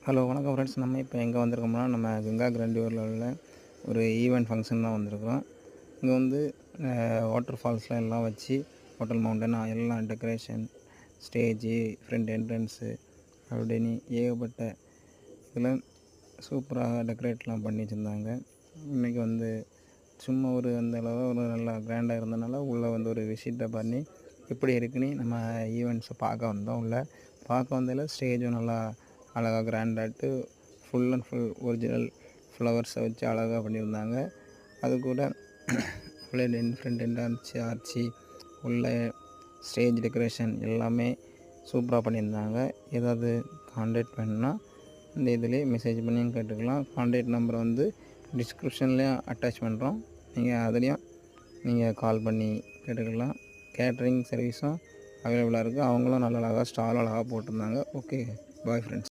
Hello வணக்கம் friends. நம்ம இப்போ எங்கே வந்திருக்கோம்னா, நம்ம கங்கா கிராண்டியூரில் உள்ள ஒரு ஈவெண்ட் ஃபங்க்ஷன் தான் வந்திருக்கிறோம். இங்கே வந்து வாட்டர் ஃபால்ஸ்லாம் எல்லாம் வச்சு ஹோட்டல் மவுண்டன் எல்லாம் டெக்கரேஷன், ஸ்டேஜு, ஃப்ரண்ட் என்ட்ரன்ஸு அப்படின்னு ஏகப்பட்ட இதில் சூப்பராக டெக்கரேட்லாம் பண்ணி வச்சுருந்தாங்க. இன்றைக்கி வந்து சும்மா அந்த அளவு ஒரு நல்லா கிராண்டாக இருந்தனால உள்ளே வந்து ஒரு விசிட்டை பண்ணி எப்படி இருக்குன்னு நம்ம ஈவெண்ட்ஸை பார்க்க வந்தோம். பார்க்க வந்ததில் ஸ்டேஜும் நல்லா அழகாக கிராண்டாட்டு ஃபுல் அண்ட் ஃபுல் ஒரிஜினல் ஃப்ளவர்ஸை வச்சு அழகாக பண்ணியிருந்தாங்க. அது கூட ஃப்ரண்ட் என்ட்ரன்ஸ் ஆர்ச்சி உள்ள ஸ்டேஜ் டெக்கரேஷன் எல்லாமே சூப்பராக பண்ணியிருந்தாங்க. ஏதாவது கான்டாக்ட் பண்ணால் இந்த இதிலே மெசேஜ் பண்ணியும் கேட்டுக்கலாம். கான்டாக்ட் நம்பரை வந்து டிஸ்கிரிப்ஷன்லேயும் அட்டாச் பண்ணுறோம். நீங்கள் அதுலேயும் நீங்கள் கால் பண்ணி கேட்டுக்கலாம். கேட்ரிங் சர்வீஸும் அவைலபிளாக இருக்குது. அவங்களும் நல்ல அழகாக ஸ்டால் அழகாக போட்டிருந்தாங்க. Okay, bye friends.